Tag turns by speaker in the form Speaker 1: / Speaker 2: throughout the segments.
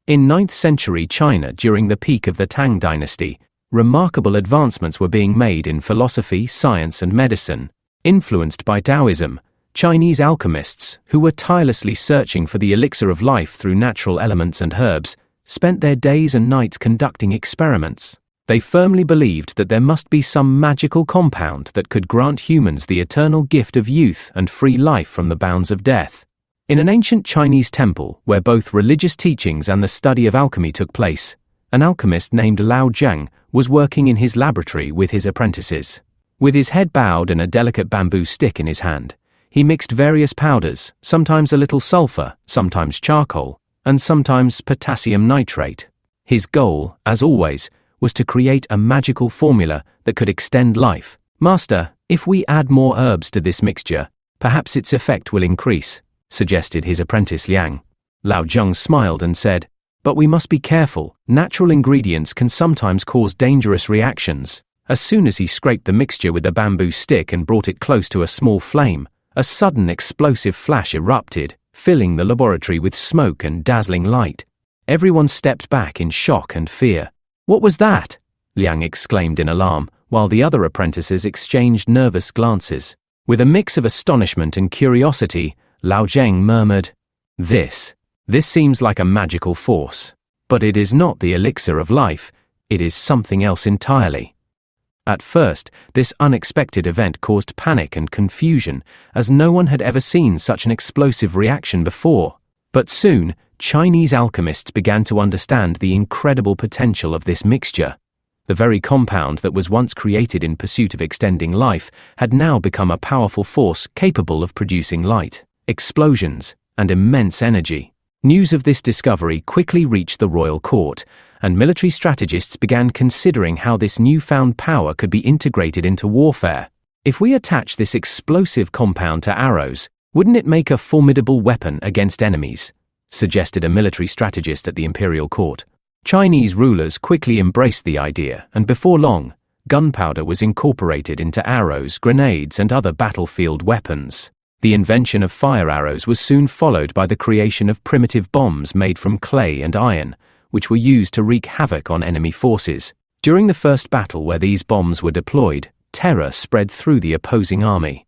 Speaker 1: In 9th century China during the peak of the Tang dynasty, remarkable advancements were being made in philosophy, science and medicine. Influenced by Taoism, Chinese alchemists, who were tirelessly searching for the elixir of life through natural elements and herbs, spent their days and nights conducting experiments. They firmly believed that there must be some magical compound that could grant humans the eternal gift of youth and free life from the bounds of death. In an ancient Chinese temple, where both religious teachings and the study of alchemy took place, an alchemist named Lao Zhang was working in his laboratory with his apprentices. With his head bowed and a delicate bamboo stick in his hand, he mixed various powders, sometimes a little sulfur, sometimes charcoal, and sometimes potassium nitrate. His goal, as always, was to create a magical formula that could extend life. "Master, if we add more herbs to this mixture, perhaps its effect will increase," suggested his apprentice Liang. Lao Zhang smiled and said, "But we must be careful. Natural ingredients can sometimes cause dangerous reactions." As soon as he scraped the mixture with a bamboo stick and brought it close to a small flame, a sudden explosive flash erupted, filling the laboratory with smoke and dazzling light. Everyone stepped back in shock and fear. "What was that?" Liang exclaimed in alarm, while the other apprentices exchanged nervous glances. With a mix of astonishment and curiosity, Lao Zhang murmured, This seems like a magical force. But it is not the elixir of life, it is something else entirely." At first, this unexpected event caused panic and confusion, as no one had ever seen such an explosive reaction before. But soon, Chinese alchemists began to understand the incredible potential of this mixture. The very compound that was once created in pursuit of extending life had now become a powerful force capable of producing light, explosions, and immense energy. News of this discovery quickly reached the royal court, and military strategists began considering how this newfound power could be integrated into warfare. "If we attach this explosive compound to arrows, wouldn't it make a formidable weapon against enemies?" suggested a military strategist at the imperial court. Chinese rulers quickly embraced the idea, and before long, gunpowder was incorporated into arrows, grenades, and other battlefield weapons. The invention of fire arrows was soon followed by the creation of primitive bombs made from clay and iron, which were used to wreak havoc on enemy forces. During the first battle where these bombs were deployed, terror spread through the opposing army.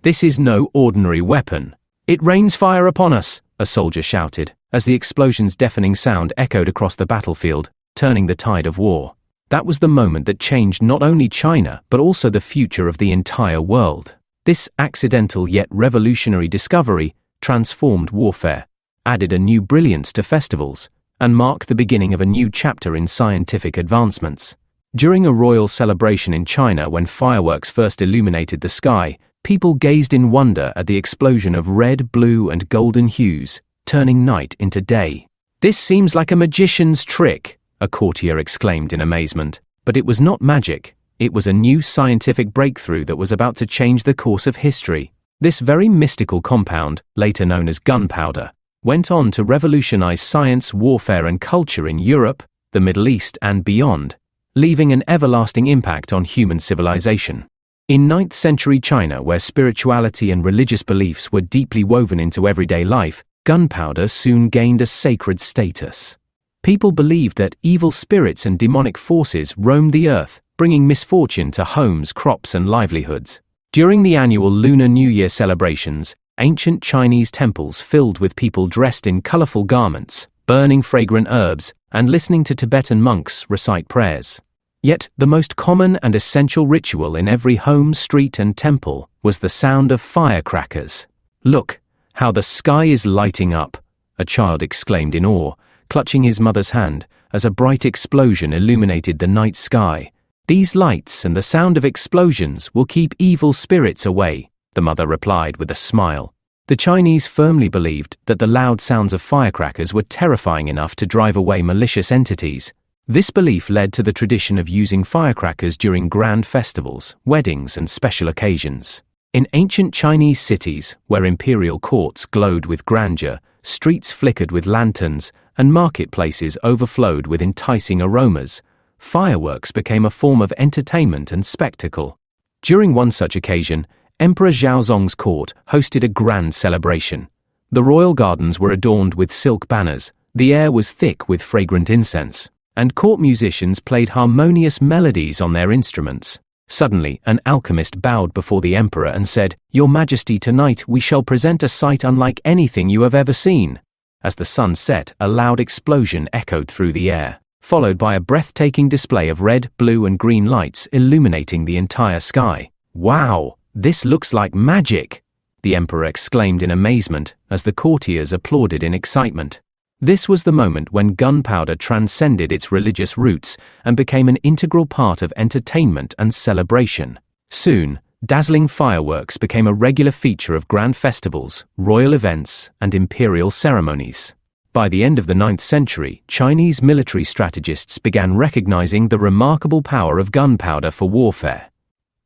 Speaker 1: "This is no ordinary weapon. It rains fire upon us," a soldier shouted, as the explosion's deafening sound echoed across the battlefield, turning the tide of war. That was the moment that changed not only China, but also the future of the entire world. This accidental yet revolutionary discovery transformed warfare, added a new brilliance to festivals, and marked the beginning of a new chapter in scientific advancements. During a royal celebration in China when fireworks first illuminated the sky, people gazed in wonder at the explosion of red, blue, and golden hues, turning night into day. "This seems like a magician's trick," a courtier exclaimed in amazement. But it was not magic. It was a new scientific breakthrough that was about to change the course of history. This very mystical compound, later known as gunpowder, went on to revolutionize science, warfare, and culture in Europe, the Middle East, and beyond, leaving an everlasting impact on human civilization. In 9th century China, where spirituality and religious beliefs were deeply woven into everyday life, gunpowder soon gained a sacred status. People believed that evil spirits and demonic forces roamed the earth, bringing misfortune to homes, crops, and livelihoods. During the annual Lunar New Year celebrations, ancient Chinese temples filled with people dressed in colorful garments, burning fragrant herbs, and listening to Tibetan monks recite prayers. Yet, the most common and essential ritual in every home, street, and temple was the sound of firecrackers. "Look, how the sky is lighting up," a child exclaimed in awe, clutching his mother's hand as a bright explosion illuminated the night sky. "These lights and the sound of explosions will keep evil spirits away," the mother replied with a smile. The Chinese firmly believed that the loud sounds of firecrackers were terrifying enough to drive away malicious entities. This belief led to the tradition of using firecrackers during grand festivals, weddings, and special occasions. In ancient Chinese cities, where imperial courts glowed with grandeur, streets flickered with lanterns, and marketplaces overflowed with enticing aromas, fireworks became a form of entertainment and spectacle. During one such occasion, Emperor Xiaozong's court hosted a grand celebration. The royal gardens were adorned with silk banners, The air was thick with fragrant incense, and court musicians played harmonious melodies on their instruments. Suddenly, an alchemist bowed before the emperor and said, "Your Majesty, tonight we shall present a sight unlike anything you have ever seen." As the sun set, a loud explosion echoed through the air, followed by a breathtaking display of red, blue, and green lights illuminating the entire sky. "Wow, this looks like magic!" the emperor exclaimed in amazement as the courtiers applauded in excitement. This was the moment when gunpowder transcended its religious roots and became an integral part of entertainment and celebration. Soon, dazzling fireworks became a regular feature of grand festivals, royal events, and imperial ceremonies. By the end of the 9th century, Chinese military strategists began recognizing the remarkable power of gunpowder for warfare.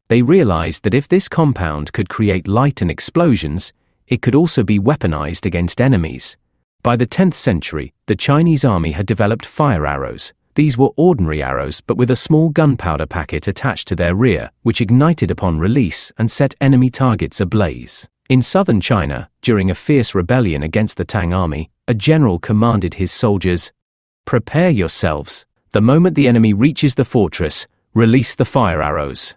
Speaker 1: They realized that if this compound could create light and explosions, it could also be weaponized against enemies. By the 10th century, the Chinese army had developed fire arrows. These were ordinary arrows but with a small gunpowder packet attached to their rear, which ignited upon release and set enemy targets ablaze. In southern China, during a fierce rebellion against the Tang army, a general commanded his soldiers, "Prepare yourselves. The moment the enemy reaches the fortress, release the fire arrows."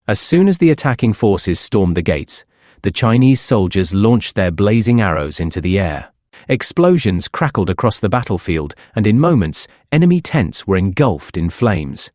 Speaker 1: As soon as the attacking forces stormed the gates, the Chinese soldiers launched their blazing arrows into the air. Explosions crackled across the battlefield, and in moments, enemy tents were engulfed in flames.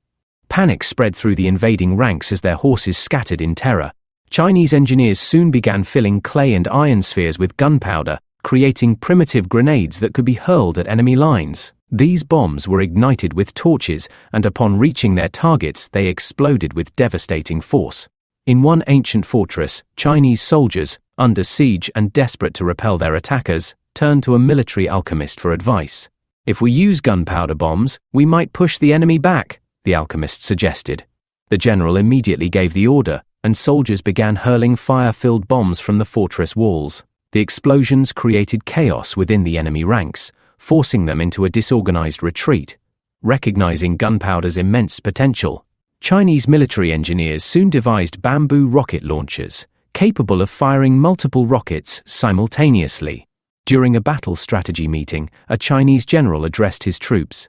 Speaker 1: Panic spread through the invading ranks as their horses scattered in terror. Chinese engineers soon began filling clay and iron spheres with gunpowder, creating primitive grenades that could be hurled at enemy lines. These bombs were ignited with torches, and upon reaching their targets, they exploded with devastating force. In one ancient fortress, Chinese soldiers, under siege and desperate to repel their attackers, turned to a military alchemist for advice. "If we use gunpowder bombs, we might push the enemy back," the alchemist suggested. The general immediately gave the order, and soldiers began hurling fire-filled bombs from the fortress walls. The explosions created chaos within the enemy ranks, forcing them into a disorganized retreat. Recognizing gunpowder's immense potential, Chinese military engineers soon devised bamboo rocket launchers, capable of firing multiple rockets simultaneously. During a battle strategy meeting, a Chinese general addressed his troops.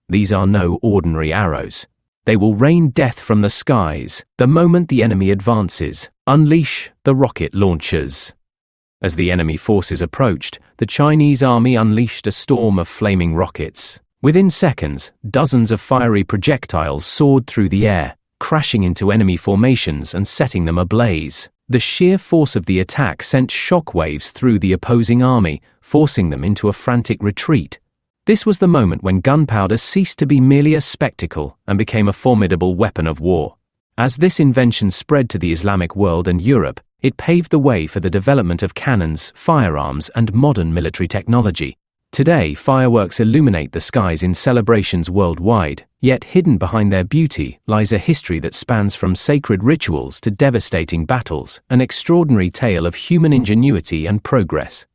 Speaker 1: "These are no ordinary arrows. They will rain death from the skies. The moment the enemy advances, unleash the rocket launchers." As the enemy forces approached, the Chinese army unleashed a storm of flaming rockets. Within seconds, dozens of fiery projectiles soared through the air, crashing into enemy formations and setting them ablaze. The sheer force of the attack sent shockwaves through the opposing army, forcing them into a frantic retreat. This was the moment when gunpowder ceased to be merely a spectacle and became a formidable weapon of war. As this invention spread to the Islamic world and Europe, it paved the way for the development of cannons, firearms, and modern military technology. Today, fireworks illuminate the skies in celebrations worldwide, yet hidden behind their beauty lies a history that spans from sacred rituals to devastating battles, an extraordinary tale of human ingenuity and progress.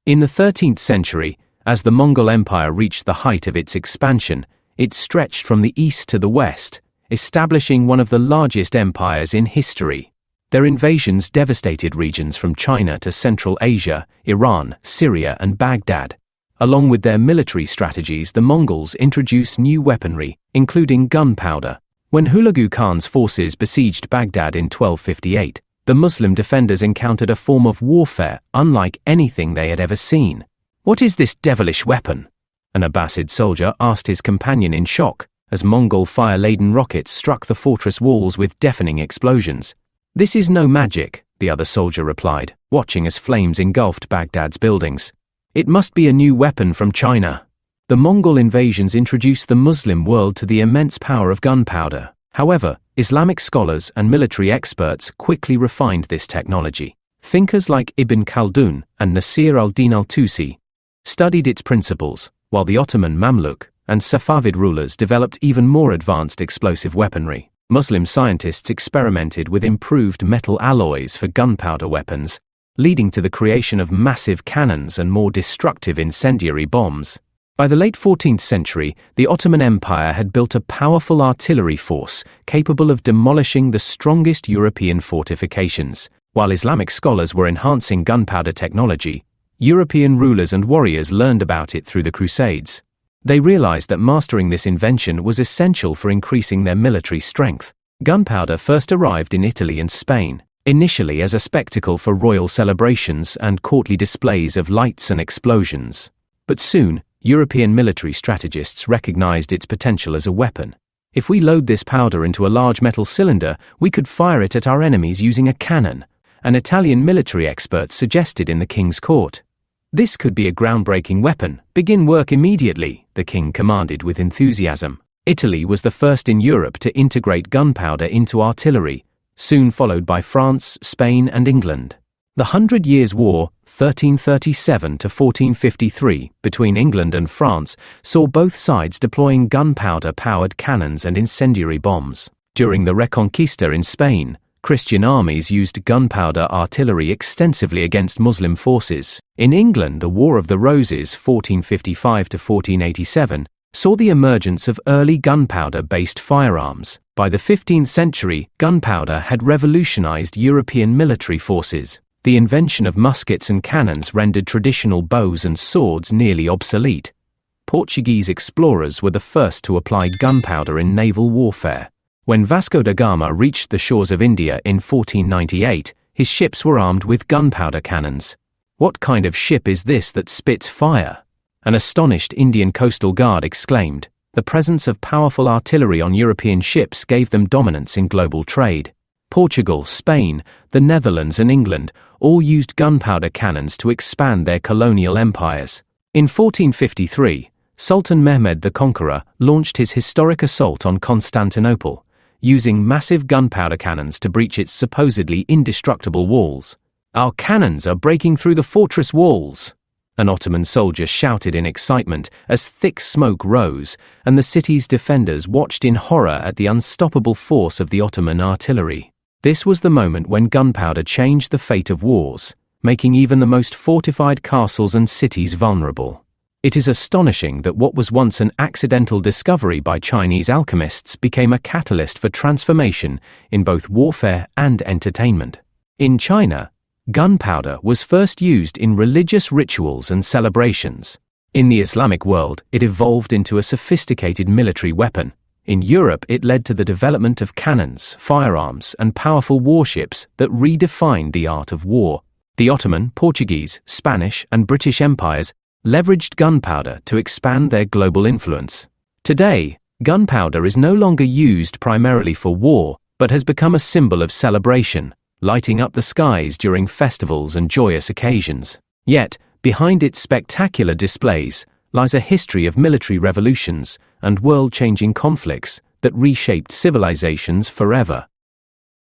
Speaker 1: In the 13th century, as the Mongol Empire reached the height of its expansion, it stretched from the east to the west, establishing one of the largest empires in history. Their invasions devastated regions from China to Central Asia, Iran, Syria, and Baghdad. Along with their military strategies, the Mongols introduced new weaponry, including gunpowder. When Hulagu Khan's forces besieged Baghdad in 1258, the Muslim defenders encountered a form of warfare unlike anything they had ever seen. "What is this devilish weapon?" an Abbasid soldier asked his companion in shock, as Mongol fire-laden rockets struck the fortress walls with deafening explosions. "This is no magic," the other soldier replied, watching as flames engulfed Baghdad's buildings. "It must be a new weapon from China." The Mongol invasions introduced the Muslim world to the immense power of gunpowder. However, Islamic scholars and military experts quickly refined this technology. Thinkers like Ibn Khaldun and Nasir al-Din al-Tusi studied its principles, while the Ottoman Mamluk and Safavid rulers developed even more advanced explosive weaponry. Muslim scientists experimented with improved metal alloys for gunpowder weapons, leading to the creation of massive cannons and more destructive incendiary bombs. By the late 14th century, the Ottoman Empire had built a powerful artillery force capable of demolishing the strongest European fortifications. While Islamic scholars were enhancing gunpowder technology, European rulers and warriors learned about it through the Crusades. They realized that mastering this invention was essential for increasing their military strength. Gunpowder first arrived in Italy and Spain, initially as a spectacle for royal celebrations and courtly displays of lights and explosions. But soon, European military strategists recognized its potential as a weapon. If we load this powder into a large metal cylinder, we could fire it at our enemies using a cannon, an Italian military expert suggested in the king's court. This could be a groundbreaking weapon. Begin work immediately, the king commanded with enthusiasm. Italy was the first in Europe to integrate gunpowder into artillery, soon followed by France, Spain, and England. The 100 Years' War, 1337 to 1453, between England and France, saw both sides deploying gunpowder-powered cannons and incendiary bombs. During the Reconquista in Spain, Christian armies used gunpowder artillery extensively against Muslim forces. In England, the War of the Roses, 1455 to 1487, saw the emergence of early gunpowder-based firearms. By the 15th century, gunpowder had revolutionized European military forces. The invention of muskets and cannons rendered traditional bows and swords nearly obsolete. Portuguese explorers were the first to apply gunpowder in naval warfare. When Vasco da Gama reached the shores of India in 1498, his ships were armed with gunpowder cannons. "What kind of ship is this that spits fire?" An astonished Indian coastal guard exclaimed. The presence of powerful artillery on European ships gave them dominance in global trade. Portugal, Spain, the Netherlands, and England all used gunpowder cannons to expand their colonial empires. In 1453, Sultan Mehmed the Conqueror launched his historic assault on Constantinople, using massive gunpowder cannons to breach its supposedly indestructible walls. "Our cannons are breaking through the fortress walls," an Ottoman soldier shouted in excitement as thick smoke rose, and the city's defenders watched in horror at the unstoppable force of the Ottoman artillery. This was the moment when gunpowder changed the fate of wars, making even the most fortified castles and cities vulnerable. It is astonishing that what was once an accidental discovery by Chinese alchemists became a catalyst for transformation in both warfare and entertainment. In China, gunpowder was first used in religious rituals and celebrations. In the Islamic world, it evolved into a sophisticated military weapon. In Europe, it led to the development of cannons, firearms, and powerful warships that redefined the art of war. The Ottoman, Portuguese, Spanish, and British empires leveraged gunpowder to expand their global influence. Today, gunpowder is no longer used primarily for war, but has become a symbol of celebration, lighting up the skies during festivals and joyous occasions. Yet, behind its spectacular displays lies a history of military revolutions and world-changing conflicts that reshaped civilizations forever.